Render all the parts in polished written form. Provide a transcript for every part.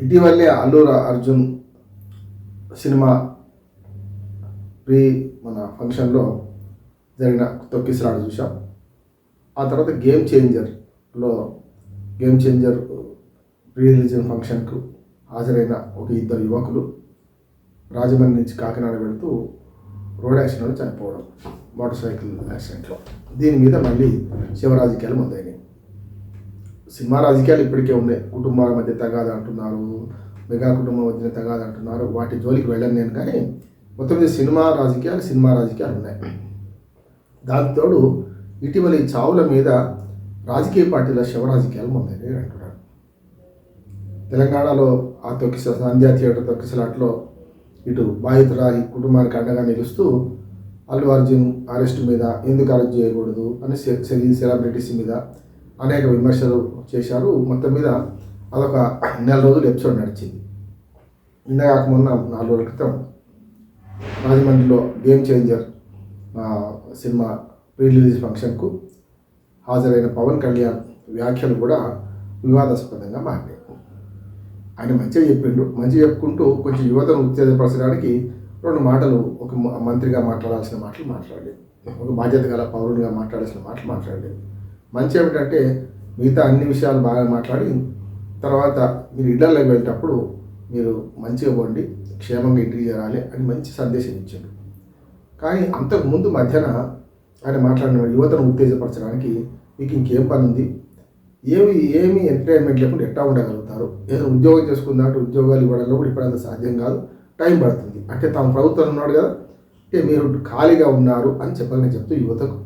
ఇటీవలే అల్లు అర్జున్ సినిమా మన ఫంక్షన్లో జరిగిన తొక్కిసలాట చూసాం. ఆ తర్వాత గేమ్ చేంజర్ ప్రీ రిలీజ్ ఫంక్షన్కు హాజరైన ఒక ఇద్దరు యువకులు రాజమండ్రి నుంచి కాకినాడ వెళుతూ రోడ్ యాక్సిడెంట్లో చనిపోవడం, మోటార్ సైకిల్ యాక్సిడెంట్లో. దీని మీద మళ్ళీ శివ రాజకీయాలు మొదలైనవి. సినిమా రాజకీయాలు ఇప్పటికే ఉన్నాయి. కుటుంబాల మధ్య తగాదు అంటున్నారు, మెగా కుటుంబం మధ్య తగాదు అంటున్నారు. వాటి జోలికి వెళ్ళను నేను, కానీ మొత్తం మీద సినిమా రాజకీయాలు ఉన్నాయి. దానితోడు ఇటీవల ఈ చావుల మీద రాజకీయ పార్టీల శివ రాజకీయాలు మొదలైనవి అంటున్నారు. తెలంగాణలో ఆ సంధ్యా థియేటర్ తొక్కిసలాట్లో ఇటు బాధితుల ఈ కుటుంబానికి అండగా నిలుస్తూ అల్లు అర్జున్ అరెస్ట్ మీద ఎందుకు అరెస్ట్ చేయకూడదు అని సెలబ్రిటీస్ మీద అనేక విమర్శలు చేశారు. మొత్తం మీద అదొక నెల రోజులు ఎపిసోడ్ నడిచింది. నిన్న మొన్న 4 రోజుల క్రితం రాజమండ్రిలో game changer cinema pre release ఫంక్షన్కు హాజరైన పవన్ కళ్యాణ్ వ్యాఖ్యలు కూడా వివాదాస్పదంగా మారినాయి. ఆయన మంచిగా చెప్పుకుంటూ కొంచెం యువతను ఉత్తేజపరచడానికి 2 మాటలు, ఒక మంత్రిగా మాట్లాడాల్సిన మాటలు మాట్లాడలేదు, ఒక బాధ్యత గల పౌరుడిగా మాట్లాడాల్సిన మాటలు మాట్లాడలేదు. మంచి ఏమిటంటే మిగతా అన్ని విషయాలు బాగా మాట్లాడి తర్వాత మీరు ఇళ్లలోకి వెళ్ళేటప్పుడు మీరు మంచిగా పోండి, క్షేమంగా ఇంటికి చేరాలి అని మంచి సందేశం ఇచ్చాడు. కానీ అంతకుముందు మధ్యన ఆయన మాట్లాడిన యువతను ఉత్తేజపరచడానికి మీకు ఇంకేం పని ఉంది, ఏమి ఎంటర్టైన్మెంట్ లేకుండా ఎట్లా ఉండగలుగుతారు, ఏదో ఉద్యోగం చేసుకుందంటే ఉద్యోగాలు ఇవ్వడంలో కూడా ఇప్పుడు అంత సాధ్యం కాదు, టైం పడుతుంది, అంటే తాము ప్రభుత్వం ఉన్నాడు కదా, అంటే మీరు ఖాళీగా ఉన్నారు అని చెప్పాలని చెప్తూ యువతకు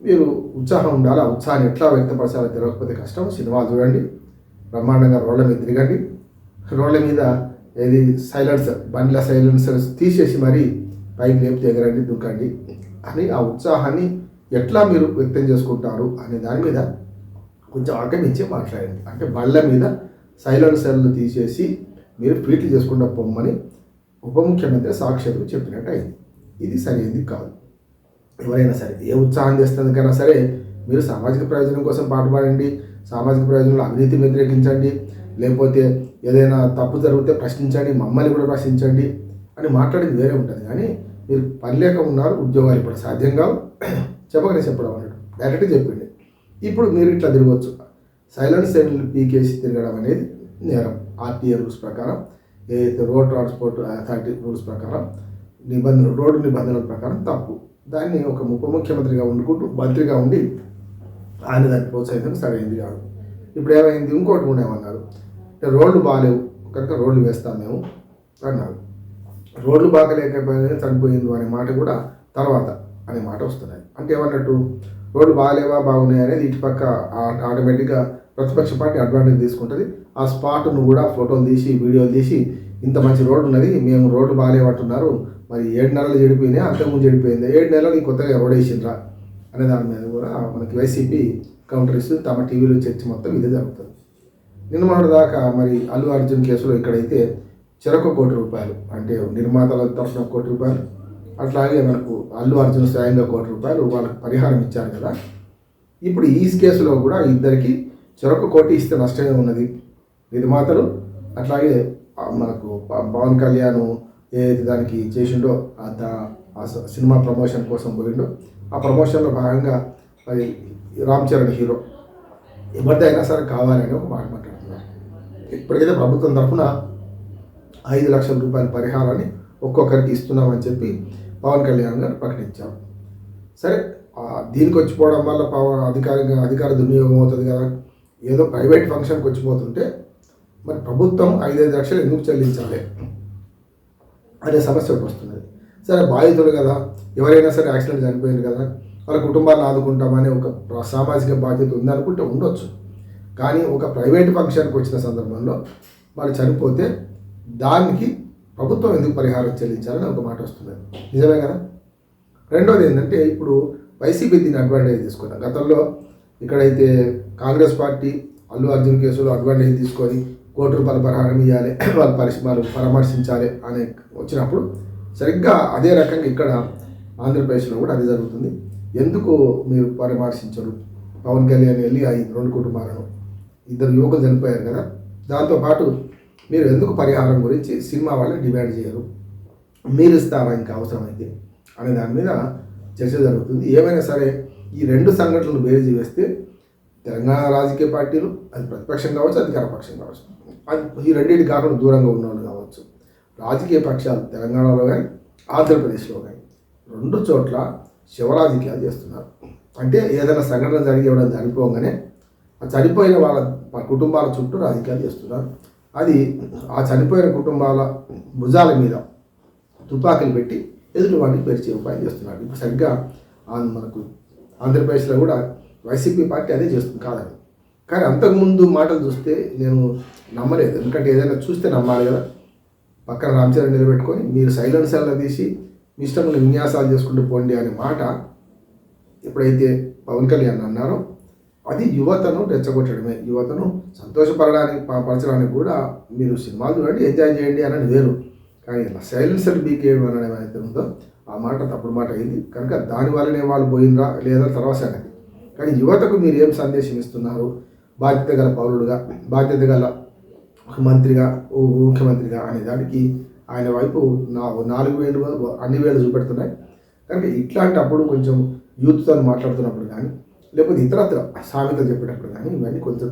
మీరు ఉత్సాహం ఉండాలి. ఆ ఉత్సాహాన్ని ఎట్లా వ్యక్తపరచాలో తెలియకపోతే కష్టం. సినిమాలు చూడండి, బ్రహ్మాండంగా రోడ్ల మీద తిరగండి, రోడ్ల మీద ఏది బండ్ల సైలెన్సర్స్ తీసేసి మరీ పైకి లేపితే ఎగరండి, దుక్కండి అని ఆ ఉత్సాహాన్ని ఎట్లా మీరు వ్యక్తం చేసుకుంటారు అనే దాని మీద కొంచెం ఆక్రమించి మాట్లాడండి. అంటే బళ్ళ మీద సైలెన్సర్లు తీసేసి మీరు ట్వీట్లు చేసుకుంటూ పొమ్మని ఉప ముఖ్యమంత్రి సాక్షాత్తు చెప్పినట్టు అయింది. ఇది సరైనది కాదు. ఎవరైనా సరే ఏ ఉత్సాహం చేస్తుందికైనా సరే మీరు సామాజిక ప్రయోజనం కోసం పాటుపడండి, సామాజిక ప్రయోజనంలో అవినీతి వ్యతిరేకించండి, లేకపోతే ఏదైనా తప్పు జరిగితే ప్రశ్నించండి, మమ్మల్ని కూడా ప్రశ్నించండి అని మాట్లాడేది వేరే ఉంటుంది. కానీ మీరు పని లేక ఉన్నారు, ఉద్యోగాలు ఇప్పుడు సాధ్యం కావు, చెప్పడం అన్నట్టు డైరెక్ట్గా చెప్పింది. ఇప్పుడు మీరు ఇట్లా తిరగవచ్చు. సైలెన్సర్లు పీకేసి తిరగడం అనేది నేరం. ఆర్టీఏ రూల్స్ ప్రకారం, ఏదైతే రోడ్ ట్రాన్స్పోర్ట్ అథారిటీ రూల్స్ ప్రకారం రోడ్డు నిబంధనల ప్రకారం తప్పు. దాన్ని ఒక ఉప ముఖ్యమంత్రిగా మంత్రిగా ఉండి ఆయన దాన్ని ప్రోత్సహించడం సరైనది కాదు. ఇప్పుడు ఏమైంది, ఇంకోటి కూడా ఏమన్నారు అంటే రోడ్లు బాగాలేవు కనుక రోడ్లు వేస్తాం మేము అన్నారు. రోడ్లు బాగలేకపోయినా చనిపోయింది అనే మాట కూడా తర్వాత అనే మాట వస్తున్నాయి. అంటే ఏమన్నట్టు, రోడ్లు బాగాలేవా బాగున్నాయి అనేది ఇటుపక్క ఆటోమేటిక్గా ప్రతిపక్ష పార్టీ అడ్వాంటేజ్ తీసుకుంటుంది. ఆ స్పాట్ను కూడా ఫోటోలు తీసి వీడియోలు తీసి ఇంత మంచి రోడ్డు ఉన్నది, మేము రోడ్డు బాగాలేమంటున్నారు, మరి 7 నెలలు చెడిపోయినాయి, అంతకుముందు చెడిపోయింది, 7 నెలలు ఈ కొత్తగా రోడ్ వేసిండ్రా అనే దాని మీద కూడా మనకి వైసీపీ కౌంటర్ ఇస్తూ తమ టీవీలో చర్చ మొత్తం ఇదే జరుగుతుంది. నిన్న మొన్నటి దాకా మరి అల్లు అర్జున్ కేసులో ఇక్కడైతే చెరకు ₹1,00,00,000, అంటే నిర్మాతల తరఫున ₹1,00,00,000, అట్లాగే మనకు అల్లు అర్జున్ స్వయంగా ₹1,00,00,000 వాళ్ళకి పరిహారం ఇచ్చారు కదా. ఇప్పుడు ఈ కేసులో కూడా ఇద్దరికి చెరకు ₹1,00,00,000 ఇస్తే నష్టమే ఉన్నది. నిర్మాతలు అట్లాగే మనకు పవన్ కళ్యాణ్ ఏదైతే దానికి చేసిండో ఆ సినిమా ప్రమోషన్ కోసం పోయిండో ఆ ప్రమోషన్లో భాగంగా మరి రామ్ చరణ్ హీరో ఎవరిదైనా సరే కావాలని ఒక మాట మాట్లాడుతున్నారు. ఇప్పటికైతే ప్రభుత్వం తరఫున ₹5 లక్షల పరిహారాన్ని ఒక్కొక్కరికి ఇస్తున్నామని చెప్పి పవన్ కళ్యాణ్ గారు ప్రకటించారు. సరే, దీనికి వచ్చిపోవడం వల్ల అధికార దుర్వినియోగం అవుతుంది కదా. ఏదో ప్రైవేట్ ఫంక్షన్కి వచ్చిపోతుంటే మరి ప్రభుత్వం 5 లక్షలు ఎందుకు చెల్లించాలి అనే సమస్య ఒకటి వస్తున్నది. సరే, బాధితులు కదా, ఎవరైనా సరే యాక్సిడెంట్ చనిపోయింది కదా, వాళ్ళ కుటుంబాలను ఆదుకుంటామని ఒక సామాజిక బాధ్యత ఉందనుకుంటే ఉండొచ్చు. కానీ ఒక ప్రైవేట్ ఫంక్షన్కి వచ్చిన సందర్భంలో వాళ్ళు చనిపోతే దానికి ప్రభుత్వం ఎందుకు పరిహారం చెల్లించాలని ఒక మాట వస్తుంది. నిజమే కదా. రెండోది ఏంటంటే, ఇప్పుడు వైసీపీ దీన్ని అడ్వాంటేజ్ తీసుకున్నారు. గతంలో ఇక్కడైతే కాంగ్రెస్ పార్టీ అల్లు అర్జున్ కేసులో అడ్వాంటేజ్ తీసుకొని ₹1,00,00,000 పరిహారం ఇవ్వాలి, వాళ్ళు పరామర్శించాలి అని వచ్చినప్పుడు సరిగ్గా అదే రకంగా ఇక్కడ ఆంధ్రప్రదేశ్లో కూడా అదే జరుగుతుంది. ఎందుకు మీరు పరామర్శించరు? పవన్ కళ్యాణ్ వెళ్ళి ఆ 2 కుటుంబాలను, 2 యువకులు చనిపోయారు కదా, దాంతోపాటు మీరు ఎందుకు పరిహారం గురించి సినిమా వాళ్ళు డిమాండ్ చేయరు, మీరు ఇస్తారా ఇంకా అవసరమైతే అనే దాని మీద చర్చ జరుగుతుంది. ఏమైనా సరే ఈ రెండు సంఘటనలు బేరీజు వేస్తే తెలంగాణ రాజకీయ పార్టీలు, అది ప్రతిపక్షం కావచ్చు, అధికార పక్షం కావచ్చు, అది ఈ రెండింటి కాకుండా దూరంగా ఉన్నవాళ్ళు కావచ్చు, రాజకీయ పక్షాలు తెలంగాణలో కానీ ఆంధ్రప్రదేశ్లో కానీ రెండు చోట్ల శివరాజకీయాలు చేస్తున్నారు. అంటే ఏదైనా సంఘటన జరిగి ఇవ్వడం చనిపోగానే ఆ చనిపోయిన వాళ్ళ కుటుంబాల చుట్టూ రాజకీయాలు చేస్తున్నారు. అది ఆ చనిపోయిన కుటుంబాల భుజాల మీద తుపాకులు పెట్టి ఎదుటి వాడిని పెరిచే ఉపాయం చేస్తున్నారు. ఇప్పుడు సరిగ్గా మనకు ఆంధ్రప్రదేశ్లో కూడా వైసీపీ పార్టీ అదే చేస్తుంది కాదని. కానీ అంతకుముందు మాటలు చూస్తే నేను నమ్మలేదు. ఎందుకంటే ఏదైనా చూస్తే నమ్మాలి కదా. పక్కన రామచంద్ర నిలబెట్టుకొని మీరు సైలెన్సర్లో తీసి మీ ఇష్టమైన విన్యాసాలు చేసుకుంటూ పోండి అనే మాట ఎప్పుడైతే పవన్ కళ్యాణ్ అన్నారో అది యువతను రెచ్చగొట్టడమే. యువతను పరచడానికి కూడా మీరు సినిమాలు చూడండి, ఎంజాయ్ చేయండి అని వేరు. కానీ ఇలా సైలెన్సర్ బీకేయడం అనడం అయితే ఉందో ఆ మాట తప్పుడు మాట అయింది. కనుక దానివల్లనే వాళ్ళు పోయిందా లేదా తర్వాత సంగతి. కానీ యువతకు మీరు ఏం సందేశం ఇస్తున్నారు? బాధ్యత గల పౌరుడుగా, బాధ్యత గల మంత్రిగా, ముఖ్యమంత్రిగా అనే దానికి ఆయన వైపు 4 వేలు అన్ని వేలు చూపెడుతున్నాయి. కనుక ఇట్లాంటప్పుడు కొంచెం యూత్తో మాట్లాడుతున్నప్పుడు కానీ లేకపోతే ఇతరత్ర సామెతలు చెప్పేటప్పుడు కానీ ఇవన్నీ కొంచెం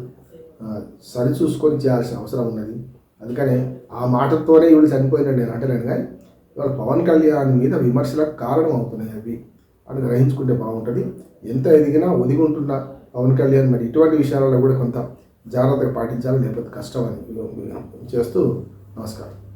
సరి చూసుకొని చేయాల్సిన అవసరం ఉన్నది. అందుకనే ఆ మాటతోనే ఇవి చనిపోయినట్టు నేను అంటలేను. కానీ ఇవాళ పవన్ కళ్యాణ్ మీద విమర్శలకు కారణం అవుతున్నాయి అవి అని గ్రహించుకుంటే బాగుంటుంది. ఎంత ఎదిగినా ఒదిగి ఉంటున్న పవన్ కళ్యాణ్ మరి ఇటువంటి విషయాలలో కూడా కొంత జాగ్రత్తగా పాటించాలి, లేకపోతే కష్టం అని చేస్తూ నమస్కారం.